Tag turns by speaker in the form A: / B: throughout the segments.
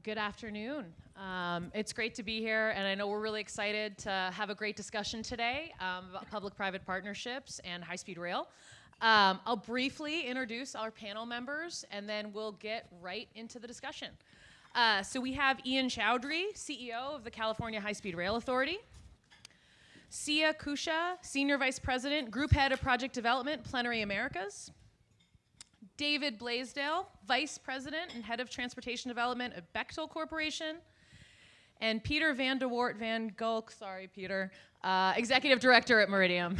A: Good afternoon. It's great to be here, and I know we're really excited to have a great discussion today about public-private partnerships and high-speed rail. I'll briefly introduce our panel members, and then we'll get right into the discussion. So we have Ian Choudri, CEO of the California High-Speed Rail Authority. Sia Kusha, Senior Vice President, Group Head of Project Development, Plenary Americas. David Blaisdell, Vice President and Head of Transportation Development at Bechtel Corporation. And Peter Van de Wart Van Gulk, sorry Peter, Executive Director at Meridium.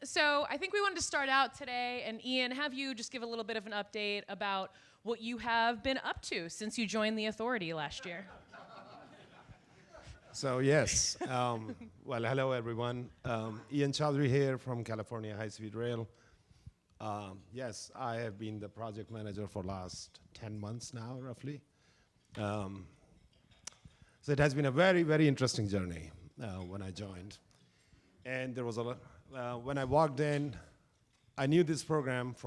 A: So I think we wanted to start out today, and Ian, have you just give a little bit of an update about what you have been up to since you joined the authority last year.
B: So yes, well, hello everyone. Ian Choudri here from California High Speed Rail. Yes, I have been the project manager for last 10 months now, roughly. So it has been a very, very interesting journey when I joined. And there was a lot, when I walked in, I knew this program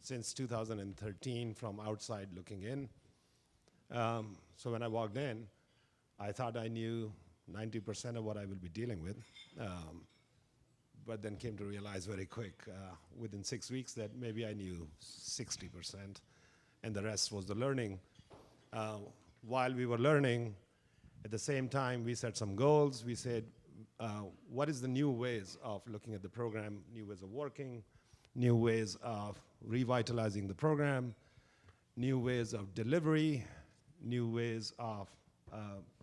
B: since 2013 from outside looking in. So when I walked in, I thought I knew 90% of what I will be dealing with, but then came to realize very quick, within 6 weeks, that maybe I knew 60%, and the rest was the learning. While we were learning, at the same time, we set some goals. We said, what is the new ways of looking at the program, new ways of working, new ways of revitalizing the program, new ways of delivery, new ways of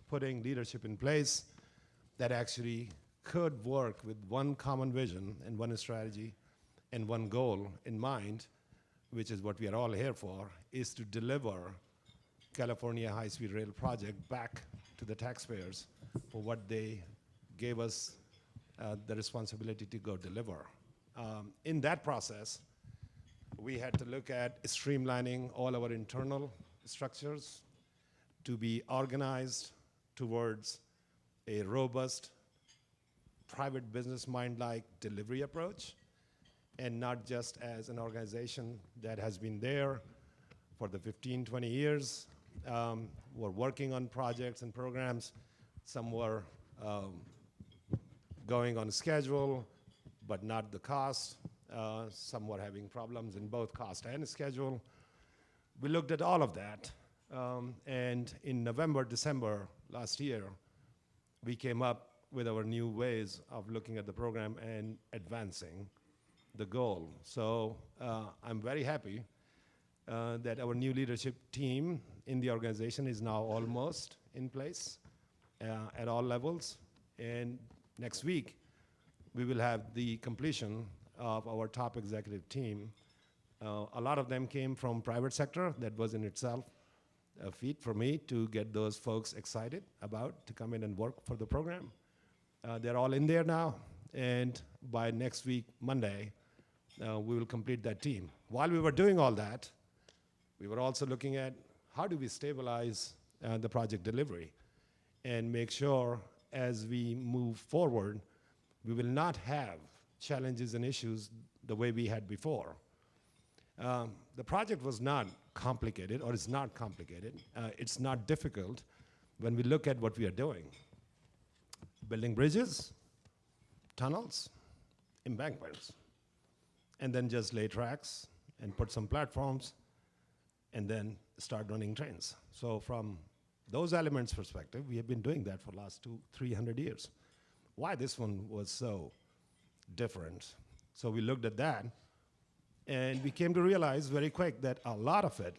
B: putting leadership in place that actually could work with one common vision and one strategy and one goal in mind, which is what we are all here for, is to deliver California High-Speed Rail project back to the taxpayers for what they gave us the responsibility to go deliver. In that process, we had to look at streamlining all our internal structures to be organized towards a robust, private business mind-like delivery approach, and not just as an organization that has been there for the 15, 20 years. We're working on projects and programs. Some were going on schedule, but not the cost. Some were having problems in both cost and schedule. We looked at all of that. And in November, December last year, we came up with our new ways of looking at the program and advancing the goal. So I'm very happy that our new leadership team in the organization is now almost in place at all levels. And next week, we will have the completion of our top executive team. A lot of them came from private sector. That was in itself a feat for me to get those folks excited about to come in and work for the program. They're all in there now, and by next week, Monday, we will complete that team. While we were doing all that, we were also looking at how do we stabilize the project delivery and make sure as we move forward, we will not have challenges and issues the way we had before. The project was not complicated, or it's not complicated. It's not difficult when we look at what we are doing. Building bridges, tunnels, embankments, and then just lay tracks and put some platforms and then start running trains. So from those elements perspective, we have been doing that for the last 200-300 years. Why this one was so different? So we looked at that, and we came to realize very quick that a lot of it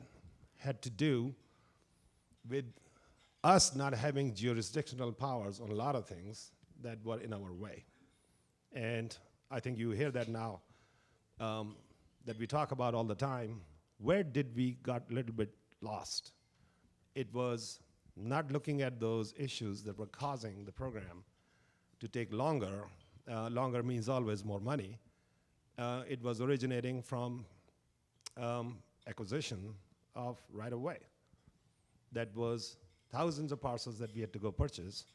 B: had to do with us not having jurisdictional powers on a lot of things that were in our way. And I think you hear that now, that we talk about all the time. Where did we got a little bit lost? It was not looking at those issues that were causing the program to take longer. Longer means always more money. It was originating from acquisition of right-of-way. That was thousands of parcels that we had to go purchase,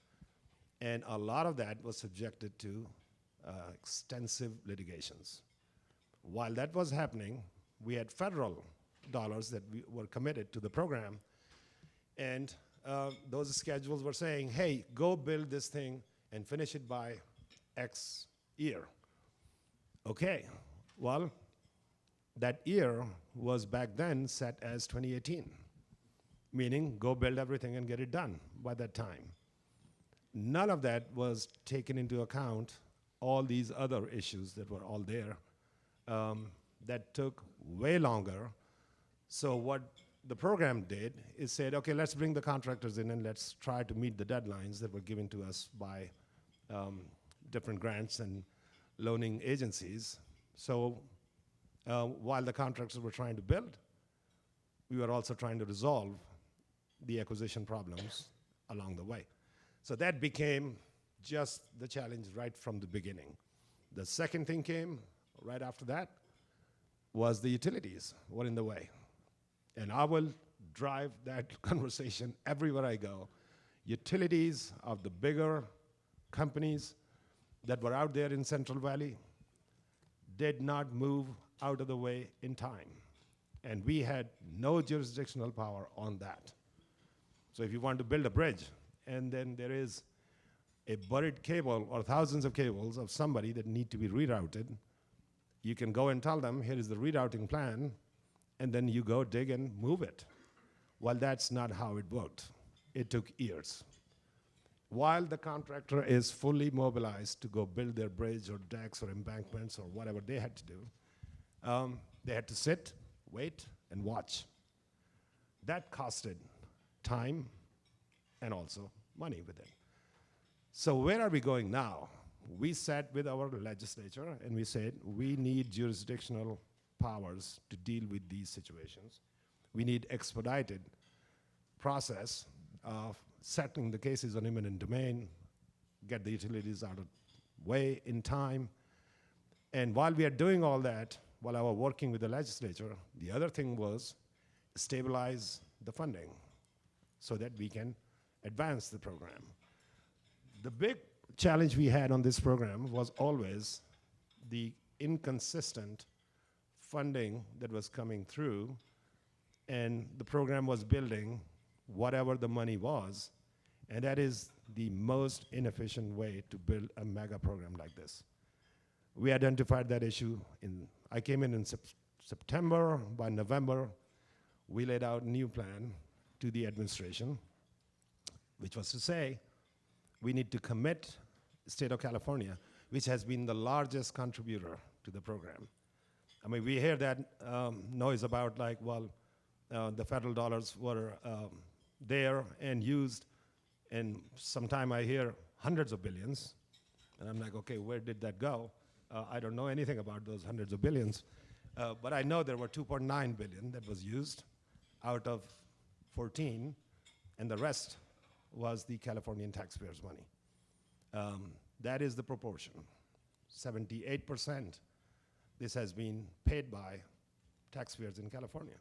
B: and a lot of that was subjected to extensive litigations. While that was happening, we had federal dollars that we were committed to the program. And those schedules were saying, hey, go build this thing and finish it by X year. Okay, well, that year was back then set as 2018, meaning go build everything and get it done by that time. None of that was taken into account, all these other issues that were all there that took way longer. So what the program did is said, okay, let's bring the contractors in and let's try to meet the deadlines that were given to us by different grants and loaning agencies. So while the contractors were trying to build, we were also trying to resolve the acquisition problems along the way. So that became just the challenge right from the beginning. The second thing came right after that was the utilities were in the way. And I will drive that conversation everywhere I go. Utilities of the bigger companies that were out there in Central Valley did not move out of the way in time. And we had no jurisdictional power on that. So if you want to build a bridge, and then there is a buried cable or thousands of cables of somebody that need to be rerouted, you can go and tell them, here is the rerouting plan, and then you go dig and move it. Well, that's not how it worked. It took years. While the contractor is fully mobilized to go build their bridge or decks or embankments or whatever they had to do, they had to sit, wait, and watch. That costed time and also money with it. So where are we going now? We sat with our legislature and we said, we need jurisdictional powers to deal with these situations. We need expedited process of settling the cases on eminent domain, get the utilities out of way in time. And while we are doing all that, while I was working with the legislature, the other thing was stabilize the funding so that we can advance the program. The big challenge we had on this program was always the inconsistent funding that was coming through, and the program was building whatever the money was, and that is the most inefficient way to build a mega program like this. We identified that issue I came in September. By November, we laid out a new plan to the administration, which was to say, we need to commit the state of California, which has been the largest contributor to the program. I mean, we hear that noise about like, well, the federal dollars were there and used, and sometime I hear hundreds of billions, and I'm like, okay, where did that go? I don't know anything about those hundreds of billions, but I know there were 2.9 billion that was used out of 14, and the rest was the Californian taxpayers' money. That is the proportion. 78%, this has been paid by taxpayers in California.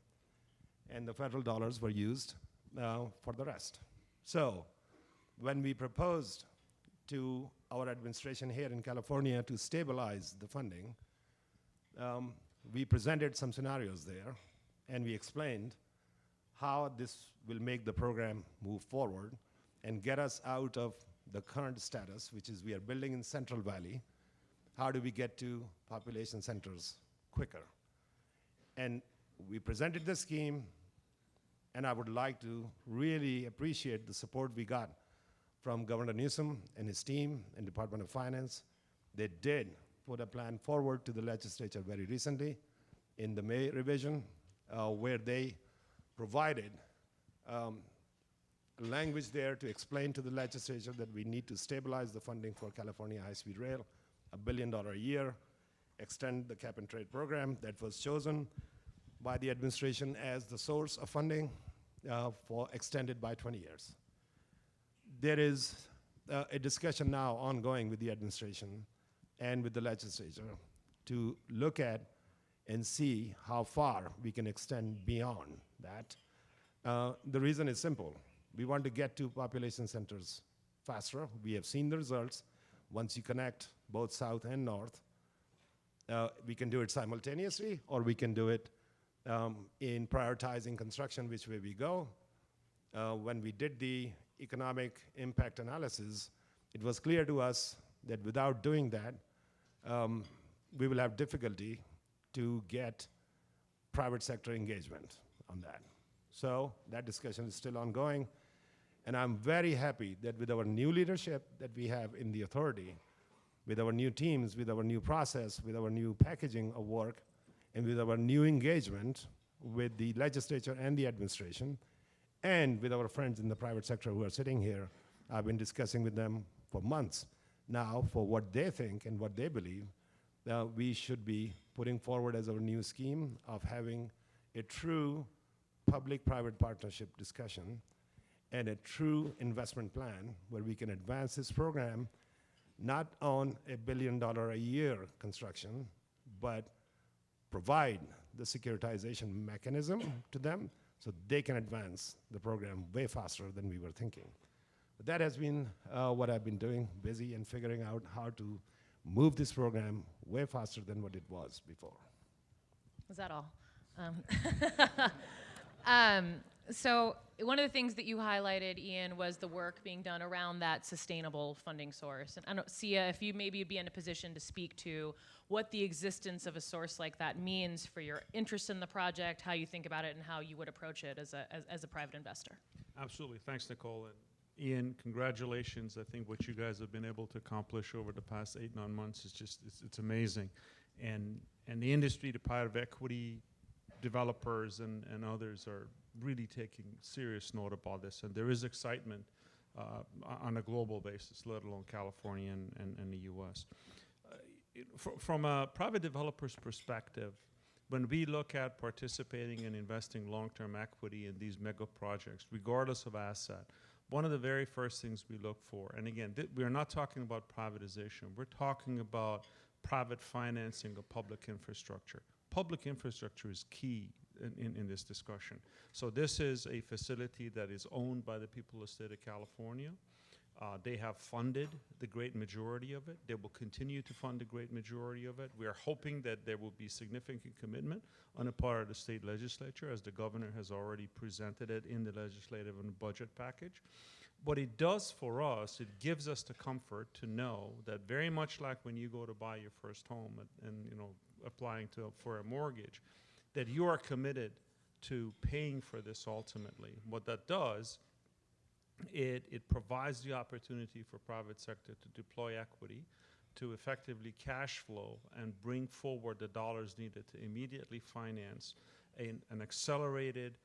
B: And the federal dollars were used for the rest. So when we proposed to our administration here in California to stabilize the funding, we presented some scenarios there, and we explained how this will make the program move forward and get us out of the current status, which is we are building in Central Valley. How do we get to population centers quicker? And we presented the scheme, and I would like to really appreciate the support we got from Governor Newsom and his team and Department of Finance. They did put a plan forward to the legislature very recently in the May revision, where they provided language there to explain to the legislature that we need to stabilize the funding for California high-speed rail, $1 billion a year, extend the cap and trade program that was chosen by the administration as the source of funding for extended by 20 years. There is a discussion now ongoing with the administration and with the legislature to look at and see how far we can extend beyond that. The reason is simple. We want to get to population centers faster. We have seen the results. Once you connect both south and north, we can do it simultaneously, or we can do it in prioritizing construction, which way we go. When we did the economic impact analysis, it was clear to us that without doing that, we will have difficulty to get private sector engagement on that. So that discussion is still ongoing. And I'm very happy that with our new leadership that we have in the authority, with our new teams, with our new process, with our new packaging of work, and with our new engagement with the legislature and the administration, and with our friends in the private sector who are sitting here, I've been discussing with them for months now for what they think and what they believe we should be putting forward as our new scheme of having a true public-private partnership discussion and a true investment plan where we can advance this program not on $1 billion a year construction, but provide the securitization mechanism to them so they can advance the program way faster than we were thinking. But that has been what I've been doing, busy and figuring out how to move this program way faster than what it was before.
A: Is that all? So one of the things that you highlighted, Ian, was the work being done around that sustainable funding source. And I don't, Sia, if you maybe be in a position to speak to what the existence of a source like that means for your interest in the project, how you think about it, and how you would approach it as a private investor.
C: Absolutely. Thanks, Nicole. And Ian, congratulations. I think what you guys have been able to accomplish over the past 8-9 months is just, it's amazing. And the industry, the private equity developers and others are really taking serious note about this. And there is excitement on a global basis, let alone California and the US. From a private developer's perspective, when we look at participating and investing long-term equity in these mega projects, regardless of asset, one of the very first things we look for, and again, we're not talking about privatization, we're talking about private financing of public infrastructure. Public infrastructure is key in this discussion. So this is a facility that is owned by the people of the state of California. They have funded the great majority of it. They will continue to fund the great majority of it. We are hoping that there will be significant commitment on the part of the state legislature, as the governor has already presented it in the legislative and budget package. What it does for us, it gives us the comfort to know that very much like when you go to buy your first home and you know, applying for a mortgage, that you are committed to paying for this ultimately. What that does, it provides the opportunity for private sector to deploy equity, to effectively cash flow and bring forward the dollars needed to immediately finance an accelerated,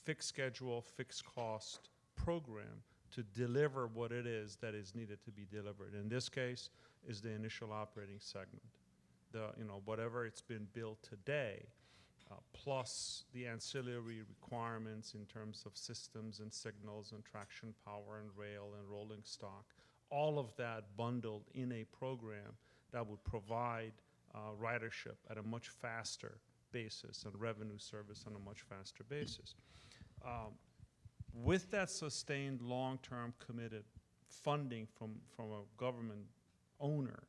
C: fixed schedule, fixed cost program to deliver what it is that is needed to be delivered. In this case, is the initial operating segment. Whatever it's been built today, plus the ancillary requirements in terms of systems and signals and traction power and rail and rolling stock, all of that bundled in a program that would provide ridership at a much faster basis and revenue service on a much faster basis. With that sustained long-term committed funding from a government owner,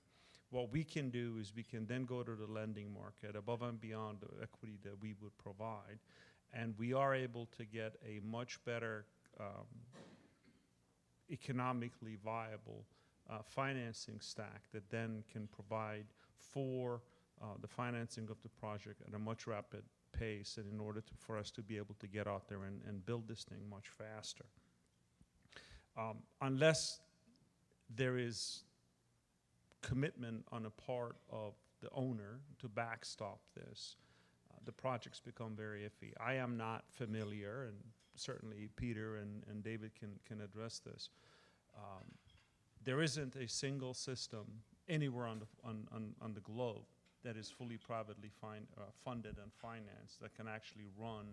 C: what we can do is we can then go to the lending market above and beyond the equity that we would provide, and we are able to get a much better economically viable financing stack that then can provide for the financing of the project at a much rapid pace, and in order for us to be able to get out there and build this thing much faster. Unless there is commitment on the part of the owner to backstop this, the projects become very iffy. I am not familiar, and certainly Peter and David can address this. There isn't a single system anywhere on the globe that is fully privately funded and financed that can actually run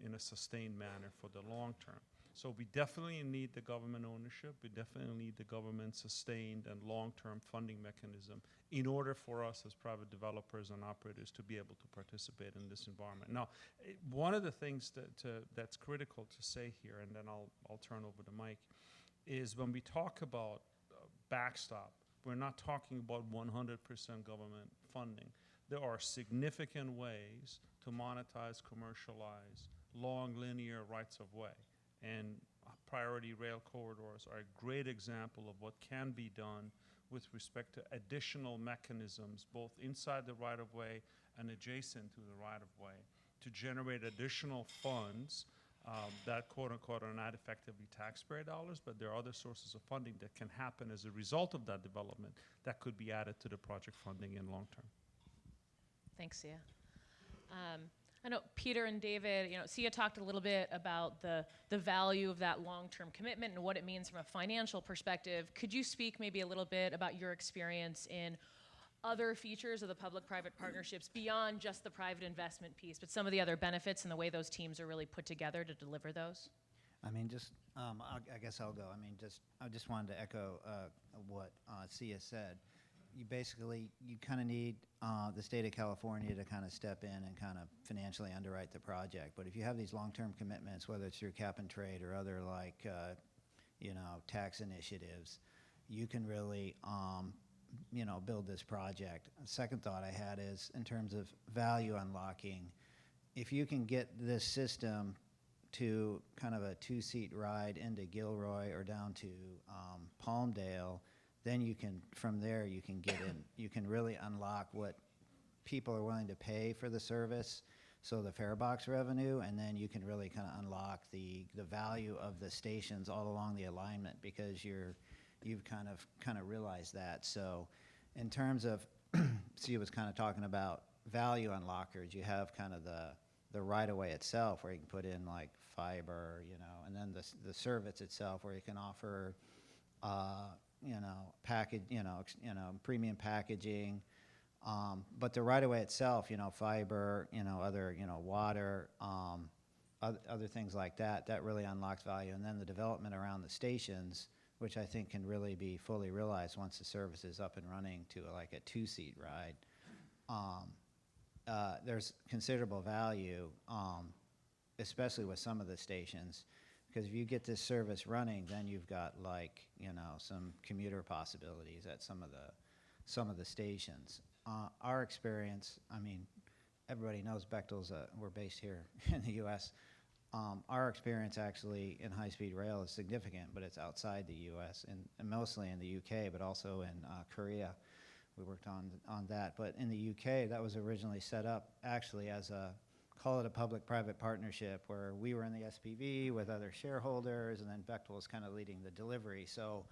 C: in a sustained manner for the long term. So we definitely need the government ownership. We definitely need the government sustained and long-term funding mechanism in order for us as private developers and operators to be able to participate in this environment. Now, one of the things that's critical to say here, and then I'll turn over the mic, is when we talk about backstop, we're not talking about 100% government funding. there are significant ways to monetize, commercialize long linear rights of way. And priority rail corridors are a great example of what can be done with respect to additional mechanisms, both inside the right-of-way and adjacent to the right-of-way, to generate additional funds that, quote-unquote, are not effectively taxpayer dollars, but there are other sources of funding that can happen as a result of that development that could be added to the project funding in long term.
A: Thanks, Sia. I know Peter and David, Sia talked a little bit about the value of that long-term commitment and what it means from a financial perspective. Could you speak maybe a little bit about your experience in other features of the public-private partnerships beyond just the private investment piece, but some of the other benefits and the way those teams are really put together to deliver those?
D: I mean, I guess I'll go. I mean, I just wanted to echo what Sia said. You kind of need the state of California to kind of step in and kind of financially underwrite the project. But if you have these long-term commitments, whether it's through cap and trade or other tax initiatives, you can really build this project. A second thought I had is in terms of value unlocking, if you can get this system to kind of a 2-seat ride into Gilroy or down to Palmdale, then from there you can get in. You can really unlock what people are willing to pay for the service, so the fare box revenue, and then you can really kind of unlock the value of the stations all along the alignment, because you've kind of realized that. So in terms of, Sia was kind of talking about value unlockers, you have kind of the right-of-way itself where you can put in like fiber, and then the service itself where you can offer package, premium packaging, but the right-of-way itself, fiber, other, water, other things like that, that really unlocks value. And then the development around the stations, which I think can really be fully realized once the service is up and running to like a 2-seat ride. There's considerable value, especially with some of the stations, because if you get this service running, then you've got some commuter possibilities at some of the stations. Our experience, I mean, everybody knows Bechtel's, we're based here in the U.S. Our experience actually in high-speed rail is significant, but it's outside the U.S. and mostly in the U.K., but also in Korea. We worked on that. But in the U.K., that was originally set up actually as call it a public-private partnership, where we were in the SPV with other shareholders, and then Bechtel was kind of leading the delivery. So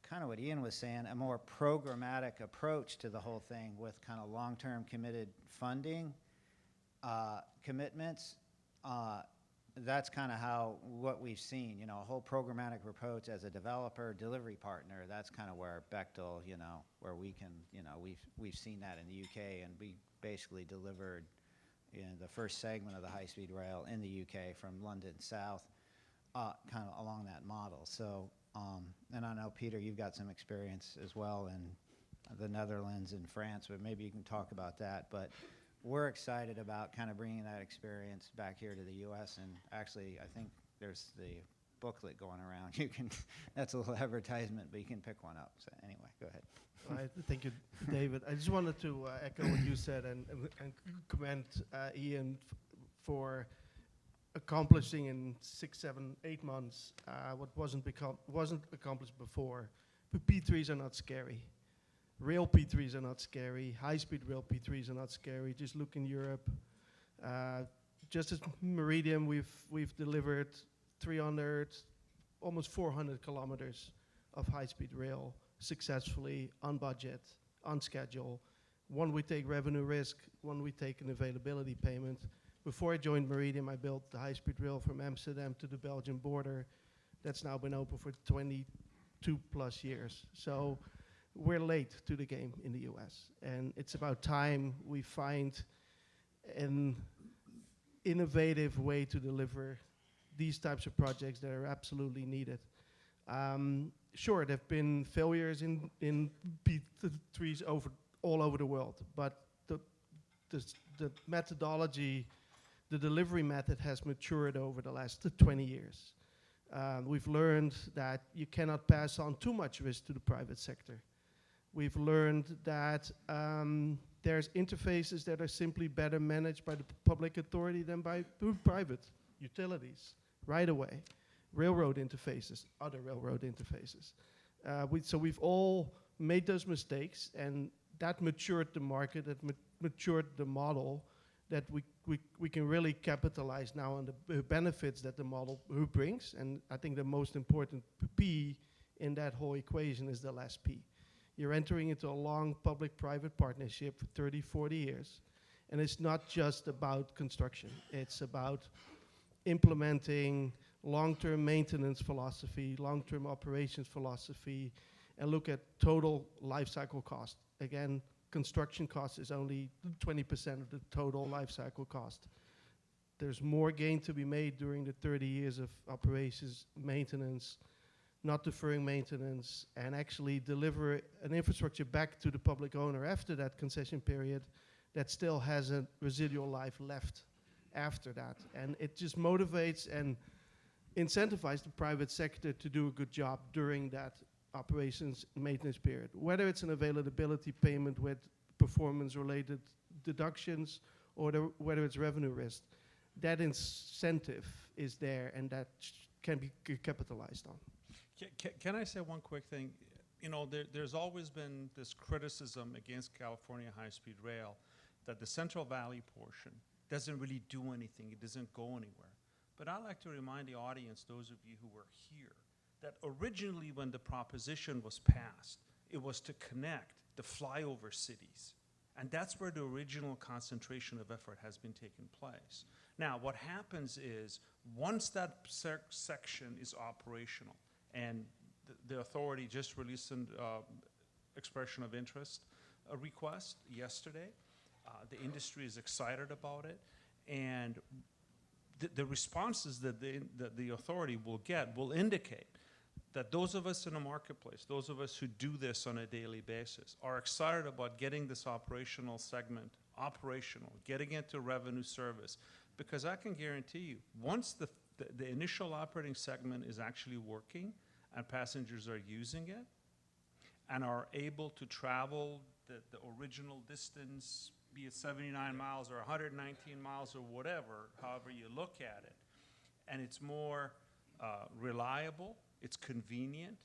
D: kind of what Ian was saying, a more programmatic approach to the whole thing with kind of long-term committed funding commitments. That's kind of what we've seen, a whole programmatic approach as a developer, delivery partner. That's kind of where Bechtel, where we can, we've seen that in the UK, and we basically delivered the first segment of the high-speed rail in the UK from London south, kind of along that model. So, and I know, Peter, you've got some experience as well in the Netherlands and France, but maybe you can talk about that. But we're excited about kind of bringing that experience back here to the U.S. And actually, I think there's the booklet going around. That's a little advertisement, but you can pick one up. So anyway, go ahead.
E: All right, thank you, David. I just wanted to echo what you said and commend Ian for accomplishing in 6, 7, 8 months what wasn't accomplished before. But P3s are not scary. Rail P3s are not scary. High-speed rail P3s are not scary. Just look in Europe. Just as Meridian, we've delivered 300, almost 400 kilometers of high-speed rail successfully, on budget, on schedule. One, we take revenue risk. One, we take an availability payment. Before I joined Meridian, I built the high-speed rail from Amsterdam to the Belgian border. That's now been open for 22 plus years. So we're late to the game in the US. And it's about time we find an innovative way to deliver these types of projects that are absolutely needed. Sure, there have been failures in P3s all over the world, but the methodology, the delivery method has matured over the last 20 years. We've learned that you cannot pass on too much risk to the private sector. We've learned that There's interfaces that are simply better managed by the public authority than by private utilities, right away. Railroad interfaces, other railroad interfaces. So we've all made those mistakes, and that matured the market, that matured the model, that we can really capitalize now on the benefits that the model brings. And I think the most important P in that whole equation is the last P. You're entering into a long public-private partnership for 30, 40 years. And it's not just about construction. It's about implementing long-term maintenance philosophy, long-term operations philosophy, and look at total life cycle cost. Again, construction cost is only 20% of the total life cycle cost. There's more gain to be made during the 30 years of operations, maintenance, not deferring maintenance, and actually deliver an infrastructure back to the public owner after that concession period that still has a residual life left after that. And it just motivates and incentivizes the private sector to do a good job during that operations maintenance period. Whether it's an availability payment with performance-related deductions or whether it's revenue risk, that incentive is there and that can be capitalized on.
C: Can I say one quick thing? You know, there's always been this criticism against California high-speed rail that the Central Valley portion doesn't really do anything. It doesn't go anywhere. But I'd like to remind the audience, those of you who were here, that originally when the proposition was passed, it was to connect the flyover cities. And that's where the original concentration of effort has been taking place. Now, what happens is, once that section is operational, and the authority just released an expression of interest request yesterday, the industry is excited about it, and the responses that the authority will get will indicate that those of us in the marketplace, those of us who do this on a daily basis, are excited about getting this operational segment operational, getting it to revenue service, because I can guarantee you, once the initial operating segment is actually working and passengers are using it and are able to travel the original distance, be it 79 miles or 119 miles or whatever, however you look at it, and it's more reliable, it's convenient,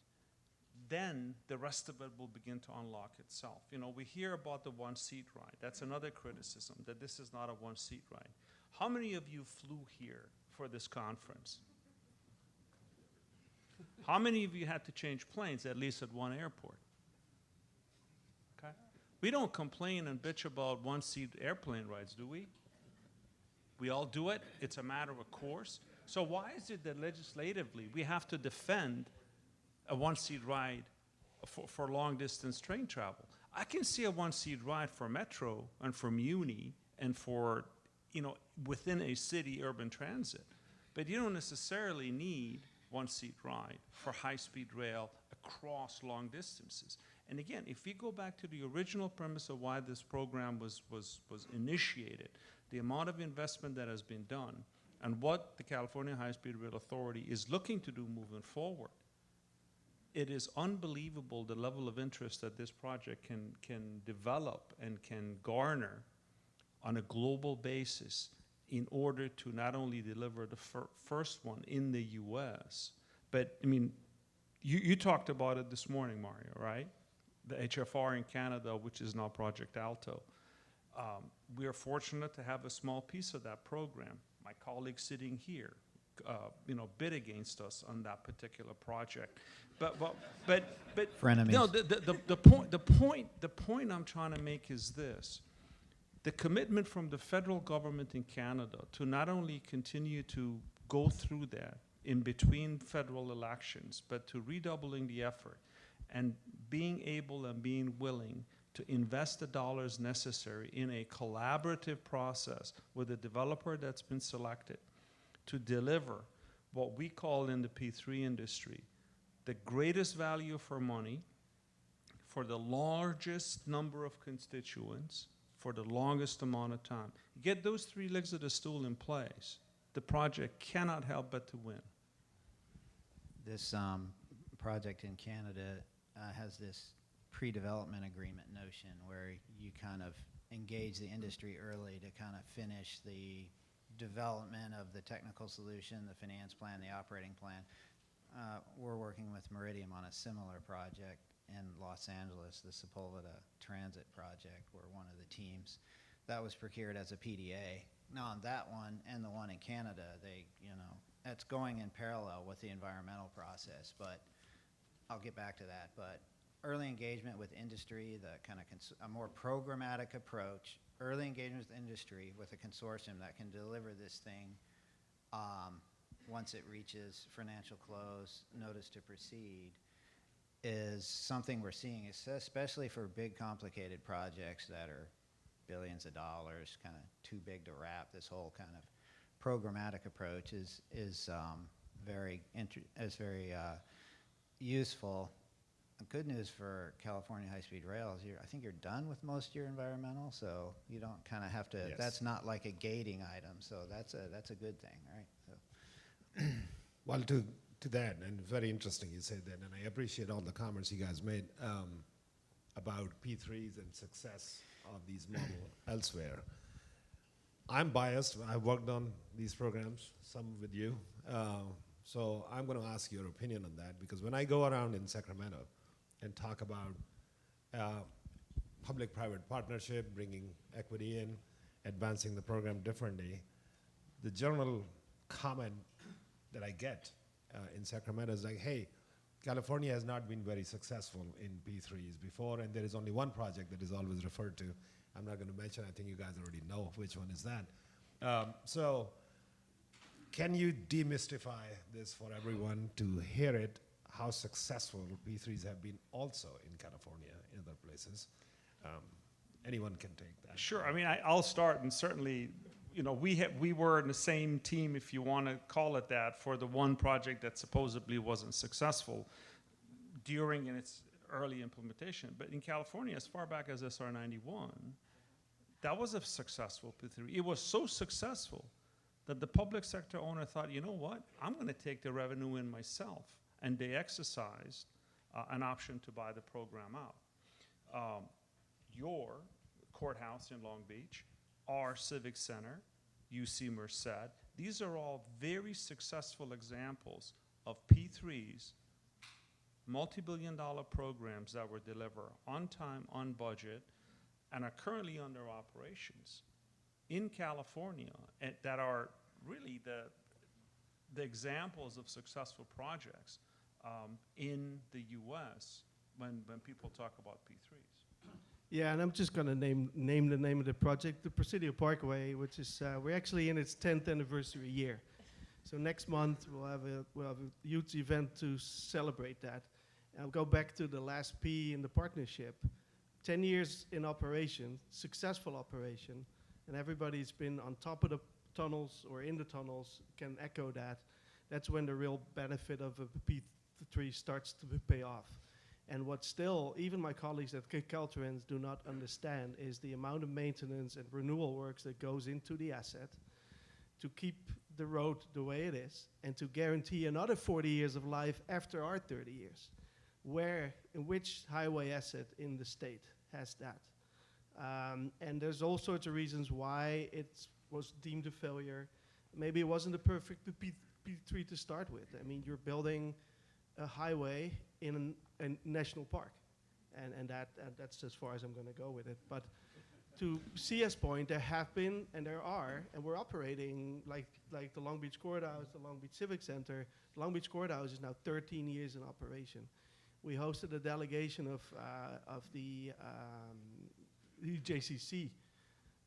C: then the rest of it will begin to unlock itself. You know, we hear about the one-seat ride. That's another criticism, that this is not a one-seat ride. How many of you flew here for this conference? How many of you had to change planes, at least at one airport? Okay. We don't complain and bitch about one-seat airplane rides, do we? We all do it. It's a matter of course. So why is it that legislatively we have to defend a one-seat ride for long-distance train travel? I can see a one-seat ride for Metro and for Muni and for, you know, within a city urban transit. But you don't necessarily need one-seat ride for high-speed rail across long distances. And again, if we go back to the original premise of why this program was initiated, the amount of investment that has been done, and what the California High-Speed Rail Authority is looking to do moving forward, it is unbelievable the level of interest that this project can develop and can garner on a global basis in order to not only deliver the first one in the US, but I mean, you talked about it this morning, Mario, right? The HFR in Canada, which is now Project Alto. We are fortunate to have a small piece of that program. My colleague sitting here, you know, bid against us on that particular project. But
D: frenemies.
C: No, the point I'm trying to make is this: the commitment from the federal government in Canada to not only continue to go through that in between federal elections, but to redoubling the effort and being able and being willing to invest the dollars necessary in a collaborative process with a developer that's been selected to deliver what we call in the P3 industry the greatest value for money for the largest number of constituents for the longest amount of time. Get those three legs of the stool in place, the project cannot help but to win.
D: This project in Canada has this pre-development agreement notion where you kind of engage the industry early to kind of finish the development of the technical solution, the finance plan, the operating plan. We're working with Meridian on a similar project in Los Angeles, the Sepulveda Transit Project. We're one of the teams. That was procured as a PDA. Now on that one and the one in Canada, that's going in parallel with the environmental process, but I'll get back to that. But early engagement with industry, the kind of a more programmatic approach, early engagement with industry with a consortium that can deliver this thing once it reaches financial close, notice to proceed, is something we're seeing, especially for big complicated projects that are billions of dollars, kind of too big to wrap. This whole kind of programmatic approach is very useful. Good news for California high-speed rail is I think you're done with most of your environmental, so you don't kind of have to.
B: Yes.
D: That's not like a gating item, so that's a good thing, right? So.
B: Well, to that, and very interesting you said that, and I appreciate all the comments you guys made about P3s and success of these models elsewhere. I'm biased. I've worked on these programs, some with you. So I'm going to ask your opinion on that, because when I go around in Sacramento and talk about public-private partnership, bringing equity in, advancing the program differently, the general comment that I get in Sacramento is like, hey, California has not been very successful in P3s before, and there is only one project that is always referred to. I'm not going to mention, I think you guys already know which one is that. So can you demystify this for everyone to hear it, how successful P3s have been also in California, in other places? Anyone can take that.
C: Sure. I mean, I'll start, and certainly, we were in the same team, if you want to call it that, for the one project that supposedly wasn't successful during its early implementation. But in California, as far back as SR 91, that was a successful P3. It was so successful that the public sector owner thought, you know what, I'm going to take the revenue in myself. And they exercised an option to buy the program out. Your courthouse in Long Beach, our Civic Center, UC Merced, these are all very successful examples of P3s, multi-billion-dollar programs that were delivered on time, on budget, and are currently under operations in California, and that are really the examples of successful projects in the U.S. when people talk about P3s.
E: Yeah, and I'm just going to name the name of the project, the Presidio Parkway, which is we're actually in its 10th anniversary year. So next month we'll have a huge event to celebrate that. And I'll go back to the last P in the partnership. 10 years in operation, successful operation, and everybody's been on top of the tunnels or in the tunnels can echo that. That's when the real benefit of a P3 starts to pay off. And what still, even my colleagues at Caltrans do not understand is the amount of maintenance and renewal works that goes into the asset to keep the road the way it is and to guarantee another 40 years of life after our 30 years. In which highway asset in the state has that? And there's all sorts of reasons why it was deemed a failure. Maybe it wasn't the perfect P3 to start with. I mean, you're building a highway in a national park, and that's as far as I'm going to go with it. But to CS point, there have been and there are, and we're operating like the Long Beach Courthouse, the Long Beach Civic Center. The Long Beach Courthouse is now 13 years in operation. We hosted a delegation of the JCC,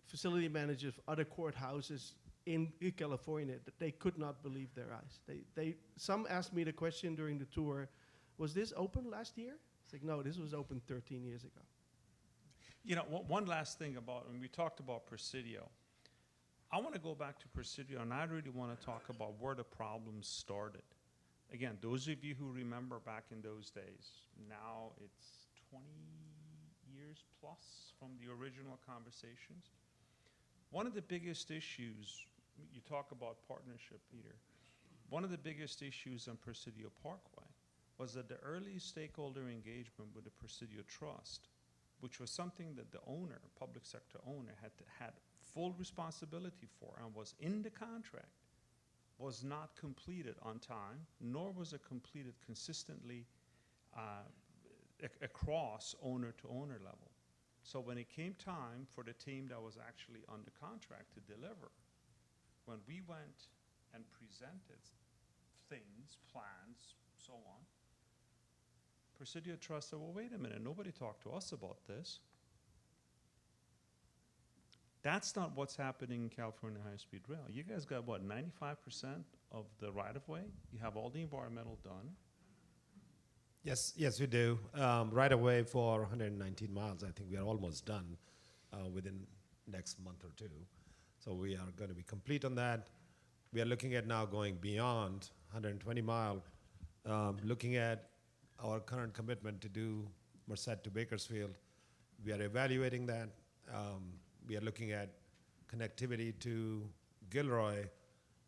E: facility managers of other courthouses in California, that they could not believe their eyes. Some asked me the question during the tour, was this open last year? It's like, no, this was open 13 years ago.
C: You know, one last thing about, and we talked about Presidio. I want to go back to Presidio, and I really want to talk about where the problems started. Again, those of you who remember back in those days, now it's 20 years plus from the original conversations. One of the biggest issues, you talk about partnership, Peter, one of the biggest issues on Presidio Parkway was that the early stakeholder engagement with the Presidio Trust which was something that the owner, public sector owner, had full responsibility for and was in the contract, was not completed on time, nor was it completed consistently across owner to owner level. So when it came time for the team that was actually under contract to deliver, when we went and presented things, plans, so on, Presidio Trust said, well, wait a minute, nobody talked to us about this. That's not what's happening in California high-speed rail. You guys got, what, 95% of the right-of-way? You have all the environmental done.
B: Yes, we do. Right away for 119 miles, I think we are almost done within next month or two. So we are going to be complete on that. We are looking at now going beyond 120 mile, looking at our current commitment to do Merced to Bakersfield. We are evaluating that. We are looking at connectivity to Gilroy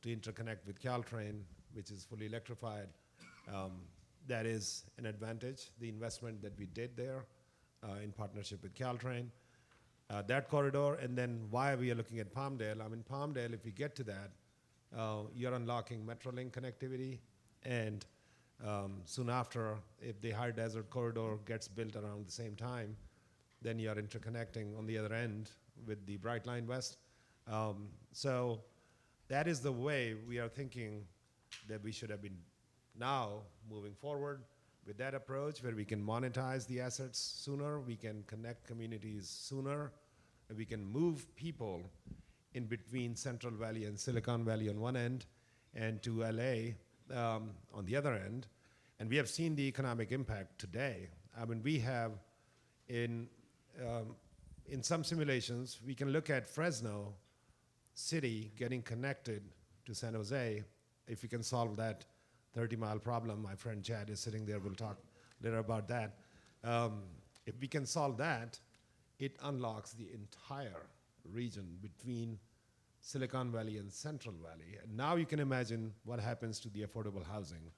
B: to interconnect with Caltrain, which is fully electrified. That is an advantage, the investment that we did there in partnership with Caltrain. That corridor, and then why we are looking at Palmdale. I mean, Palmdale, if we get to that, you're unlocking Metrolink connectivity, and soon after, if the High Desert Corridor gets built around the same time, then you're interconnecting on the other end with the Brightline West. So that is the way we are thinking that we should have been now moving forward with that approach, where we can monetize the assets sooner, we can connect communities sooner, and we can move people in between Central Valley and Silicon Valley on one end and to LA on the other end. And we have seen the economic impact today. I mean, we have in some simulations, we can look at Fresno City getting connected to San Jose. If we can solve that 30-mile problem, my friend Chad is sitting there, we'll talk later about that. If we can solve that, it unlocks the entire region between Silicon Valley and Central Valley. And now you can imagine what happens to the affordable housing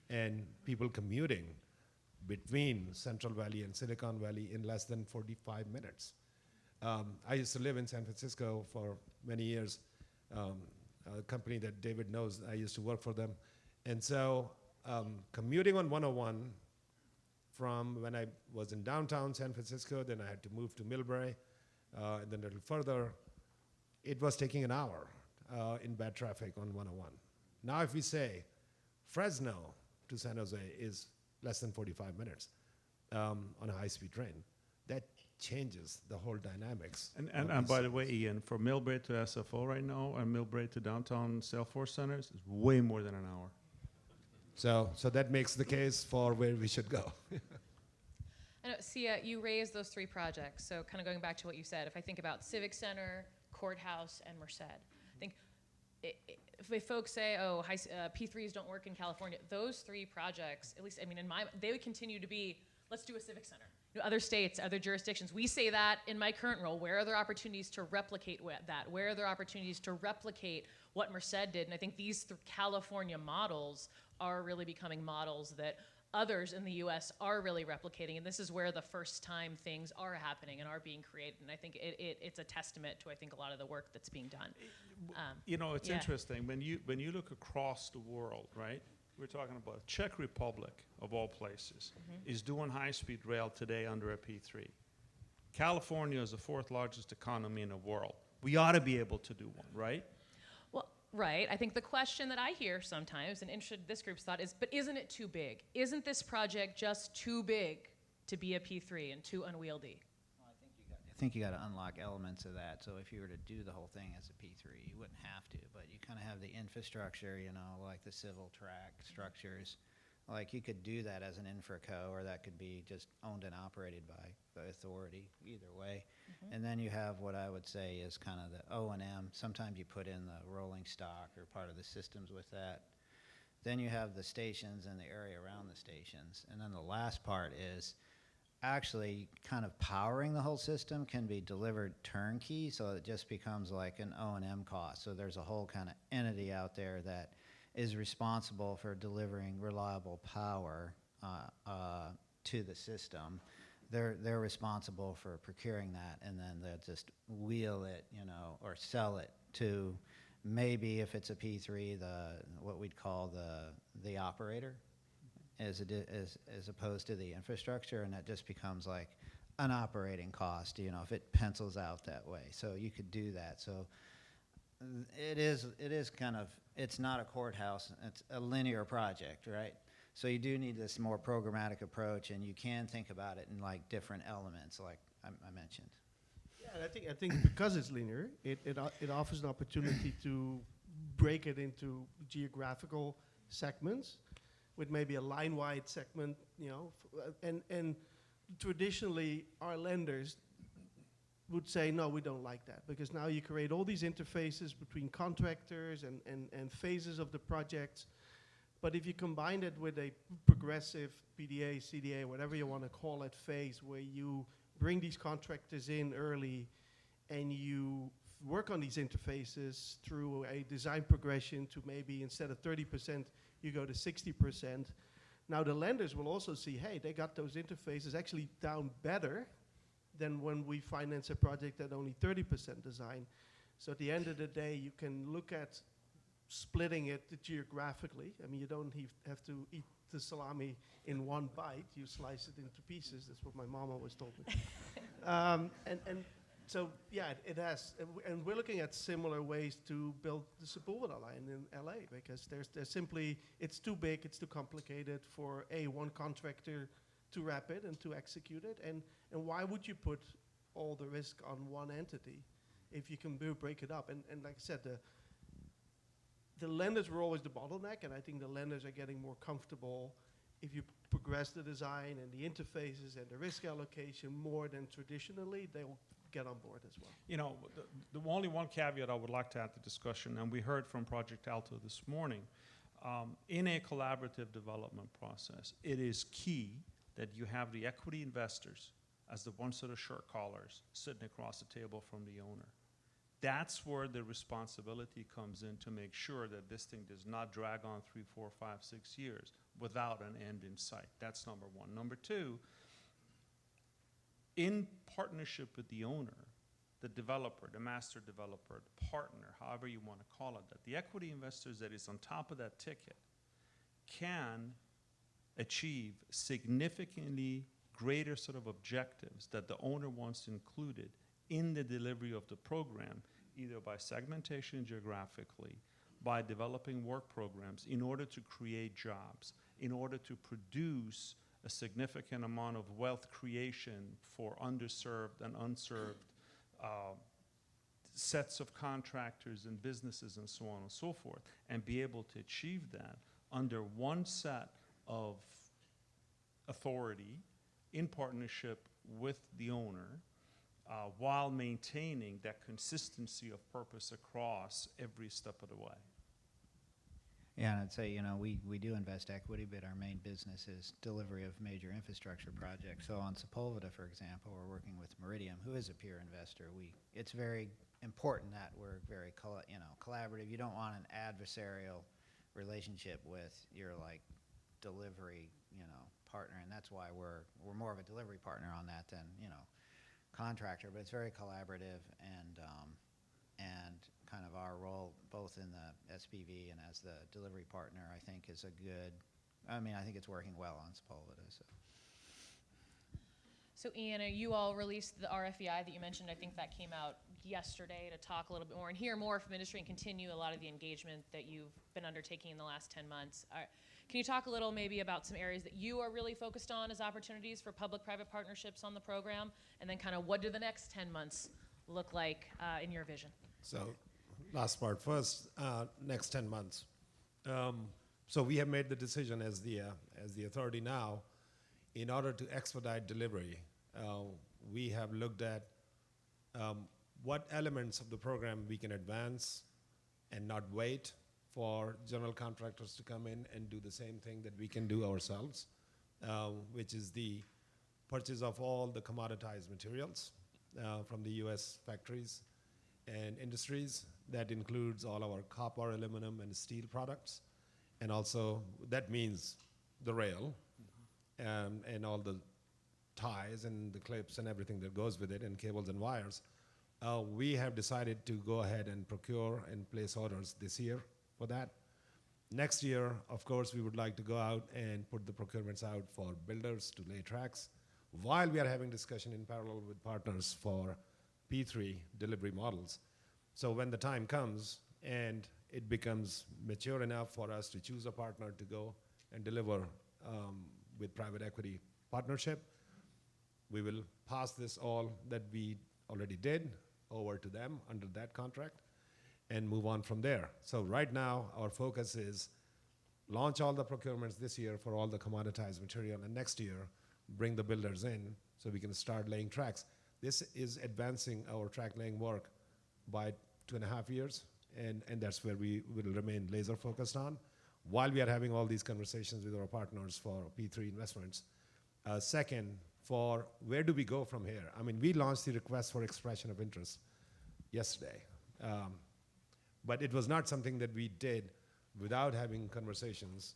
B: and people commuting between Central Valley and Silicon Valley in less than 45 minutes. I used to live in San Francisco for many years, a company that David knows, I used to work for them. And so commuting on 101 from when I was in downtown San Francisco, then I had to move to Millbrae, and then a little further, it was taking an hour in bad traffic on 101. Now if we say Fresno to San Jose is less than 45 minutes on a high-speed train, that changes the whole dynamics.
C: And by the way, Ian, from Millbrae to SFO right now, and Millbrae to downtown Salesforce centers, is way more than an hour.
B: So that makes the case for where we should go.
A: I know, Sia, you raised those three projects. So kind of going back to what you said, if I think about Civic Center, Courthouse, and Merced, I think if folks say, oh, P3s don't work in California, those three projects, at least, I mean, they would continue to be, let's do a Civic Center. You know, other states, other jurisdictions, we say that in my current role. Where are there opportunities to replicate that? Where are there opportunities to replicate what Merced did? And I think these California models are really becoming models that others in the US are really replicating, and this is where the first time things are happening and are being created, and I think it's a testament to, I think, a lot of the work that's being done.
C: You know, it's
A: yeah.
C: interesting, when you look across the world, right? We're talking about Czech Republic, of all places, is doing high-speed rail today under a P3. California is the fourth largest economy in the world. We ought to be able to do one, right?
A: Right. I think the question that I hear sometimes, and interested in this group's thought, is, but isn't it too big? Isn't this project just too big to be a P3 and too unwieldy?
D: Well, I think you got to unlock elements of that. So if you were to do the whole thing as a P3, you wouldn't have to, but you kind of have the infrastructure, you know, like the civil track structures. Like you could do that as an infraco, or that could be just owned and operated by the authority, either way. And then you have what I would say is kind of the O&M. Sometimes you put in the rolling stock or part of the systems with that. Then you have the stations and the area around the stations. And then the last part is actually kind of powering the whole system can be delivered turnkey, so it just becomes like an O&M cost. So there's a whole kind of entity out there that is responsible for delivering reliable power to the system. they're responsible for procuring that, and then they'll just wheel it, you know, or sell it to maybe, if it's a P3, what we'd call the operator, as opposed to the infrastructure, and that just becomes like an operating cost, you know, if it pencils out that way. So you could do that. So it is kind of, it's not a courthouse, it's a linear project, right? So you do need this more programmatic approach, and you can think about it in like different elements, like I mentioned.
E: Yeah, and I think because it's linear, it offers an opportunity to break it into geographical segments, with maybe a line-wide segment, you know, and traditionally our lenders would say, no, we don't like that, because now you create all these interfaces between contractors and phases of the projects. But if you combine it with a progressive PDA, CDA, whatever you want to call it, phase, where you bring these contractors in early and you work on these interfaces through a design progression to maybe instead of 30%, you go to 60%. Now the lenders will also see, hey, they got those interfaces actually down better than when we finance a project at only 30% design. So at the end of the day, you can look at splitting it geographically. I mean, you don't have to eat the salami in one bite. You slice it into pieces. That's what my mom always told me. And so, yeah, it has. And we're looking at similar ways to build the Sepulveda line in LA, because there's simply, it's too big, it's too complicated for one contractor to wrap it and to execute it. And why would you put all the risk on one entity if you can break it up? And like I said, the lenders were always the bottleneck, and I think the lenders are getting more comfortable if you progress the design and the interfaces and the risk allocation more than traditionally, they will get on board as well.
C: You know, the only one caveat I would like to add to discussion, and we heard from Project Alto this morning, in a collaborative development process, it is key that you have the equity investors as the ones that are short callers sitting across the table from the owner. That's where the responsibility comes in to make sure that this thing does not drag on 3, 4, 5, 6 years without an end in sight. That's number one. Number two, in partnership with the owner, the developer, the master developer, the partner, however you want to call it, that the equity investors that is on top of that ticket can achieve significantly greater sort of objectives that the owner wants included in the delivery of the program, either by segmentation geographically, by developing work programs in order to create jobs, in order to produce a significant amount of wealth creation for underserved and unserved sets of contractors and businesses and so on and so forth, and be able to achieve that under one set of authority in partnership with the owner, while maintaining that consistency of purpose across every step of the way.
D: Yeah, and I'd say, you know, we do invest equity, but our main business is delivery of major infrastructure projects. So on Sepulveda, for example, we're working with Meridium, who is a peer investor. It's very important that we're very collaborative. You don't want an adversarial relationship with your like delivery, partner, and that's why we're more of a delivery partner on that than contractor. But it's very collaborative, and kind of our role both in the SPV and as the delivery partner, I think is a good. I think it's working well on Sepulveda.
A: So Ian, you all released the RFEI that you mentioned. I think that came out yesterday to talk a little bit more and hear more from industry and continue a lot of the engagement that you've been undertaking in the last 10 months. Can you talk a little maybe about some areas that you are really focused on as opportunities for public-private partnerships on the program? And then kind of what do the next 10 months look like in your vision?
B: So last part first, next 10 months. So we have made the decision as the authority now, in order to expedite delivery, we have looked at what elements of the program we can advance and not wait for general contractors to come in and do the same thing that we can do ourselves, which is the purchase of all the commoditized materials from the US factories and industries. That includes all our copper, aluminum, and steel products. And also, that means the rail and all the ties and the clips and everything that goes with it, and cables and wires, we have decided to go ahead and procure and place orders this year for that. Next year, of course, we would like to go out and put the procurements out for builders to lay tracks, while we are having discussion in parallel with partners for P3 delivery models. So when the time comes and it becomes mature enough for us to choose a partner to go and deliver with private equity partnership, we will pass this all that we already did over to them under that contract and move on from there. So right now, our focus is launch all the procurements this year for all the commoditized material, and next year, bring the builders in so we can start laying tracks. This is advancing our track laying work by 2.5 years, and that's where we will remain laser focused on, while we are having all these conversations with our partners for P3 investments. Second, for where do we go from here? I mean, we launched the request for expression of interest yesterday. But it was not something that we did without having conversations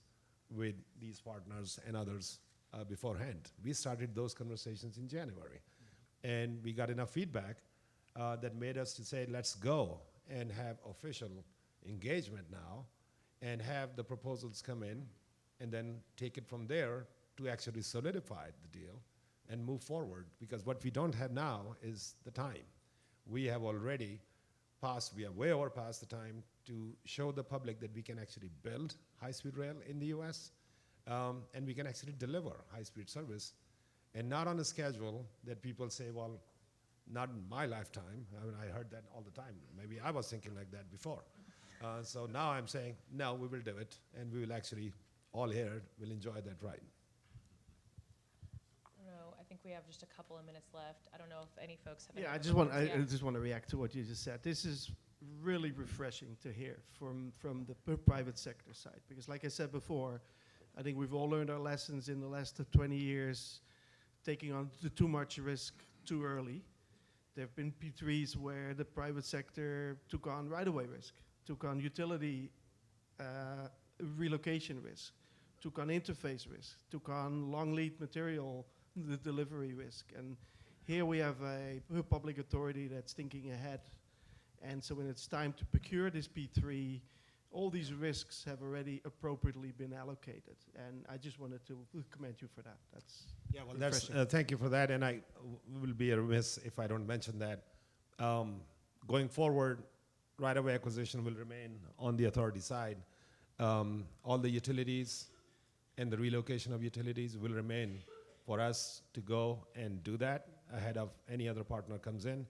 B: with these partners and others beforehand. We started those conversations in January. And we got enough feedback that made us to say, let's go and have official engagement now and have the proposals come in and then take it from there to actually solidify the deal and move forward. Because what we don't have now is the time. We have already we are way over past the time to show the public that we can actually build high-speed rail in the US, and we can actually deliver high-speed service, and not on a schedule that people say, well, not in my lifetime. I mean, I heard that all the time. Maybe I was thinking like that before. So now I'm saying, no, we will do it, and we will actually, all here, will enjoy that ride.
A: I think we have just a couple of minutes left. I don't know if any folks have.
E: Yeah,
A: any
E: I just want
A: comments.
E: I just want to react to what you just said. This is really refreshing to hear from the private sector side, because like I said before, I think we've all learned our lessons in the last 20 years, taking on too much risk too early. There have been P3s where the private sector took on right-of-way risk, took on utility relocation risk, took on interface risk, took on long lead material the delivery risk. And here we have a public authority that's thinking ahead. And so when it's time to procure this P3, all these risks have already appropriately been allocated. And I just wanted to commend you for that. That's
B: thank you for that. And I will be remiss if I don't mention that. Going forward, right-of-way acquisition will remain on the authority side. All the utilities and the relocation of utilities will remain for us to go and do that ahead of any other partner comes in.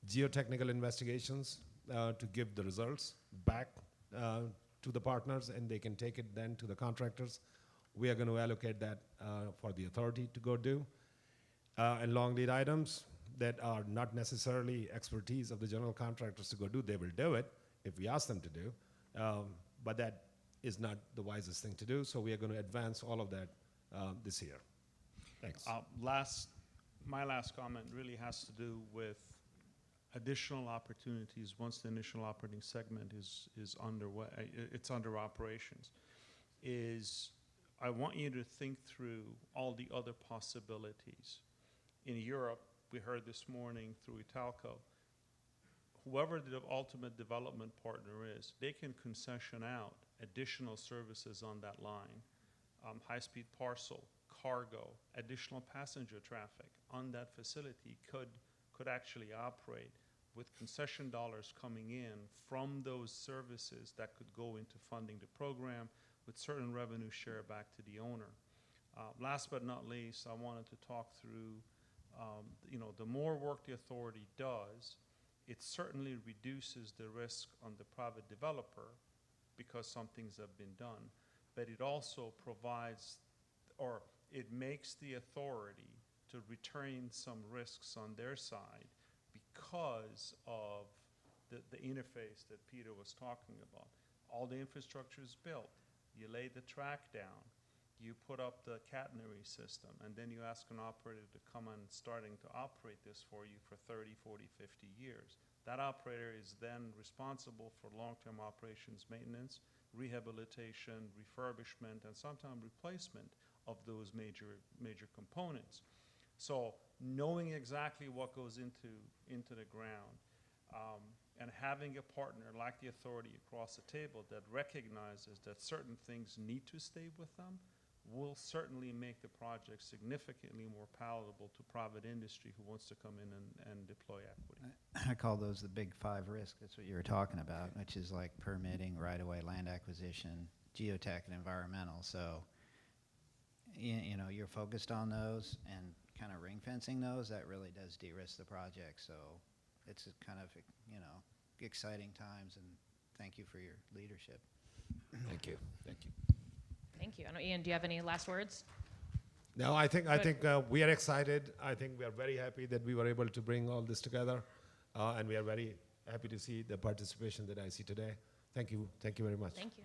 B: Geotechnical investigations to give the results back to the partners, and they can take it then to the contractors. We are going to allocate that for the authority to go do. And long lead items that are not necessarily expertise of the general contractors to go do, they will do it if we ask them to do. But that is not the wisest thing to do, so we are going to advance all of that this year. Thanks.
C: My last comment really has to do with additional opportunities once the initial operating segment is underway, it's under operations, I want you to think through all the other possibilities. In Europe, we heard this morning through Italco, whoever the ultimate development partner is, they can concession out additional services on that line, high-speed parcel, cargo, additional passenger traffic on that facility could actually operate with concession dollars coming in from those services that could go into funding the program with certain revenue share back to the owner. Last but not least, I wanted to talk through, the more work the authority does, it certainly reduces the risk on the private developer because some things have been done, but it also provides, or it makes the authority to retain some risks on their side because of the interface that Peter was talking about. All the infrastructure is built. You lay the track down. You put up the catenary system, and then you ask an operator to come and starting to operate this for you for 30, 40, 50 years. That operator is then responsible for long-term operations maintenance, rehabilitation, refurbishment, and sometimes replacement of those major components. So knowing exactly what goes into the ground, and having a partner like the authority across the table that recognizes that certain things need to stay with them will certainly make the project significantly more palatable to private industry who wants to come in and deploy equity.
D: I call those the big five risks. That's what you were talking about, which is like permitting, right-of-way, land acquisition, geotech, and environmental. So, you know, you're focused on those and kind of ring fencing those. That really does de-risk the project. So it's a kind of, you know, exciting times, and thank you for your leadership.
B: Thank you. Thank you.
A: Thank you. I know, Ian, do you have any last words?
B: No, I think we are excited. I think we are very happy that we were able to bring all this together, and we are very happy to see the participation that I see today. Thank you. Thank you very much.
A: Thank you.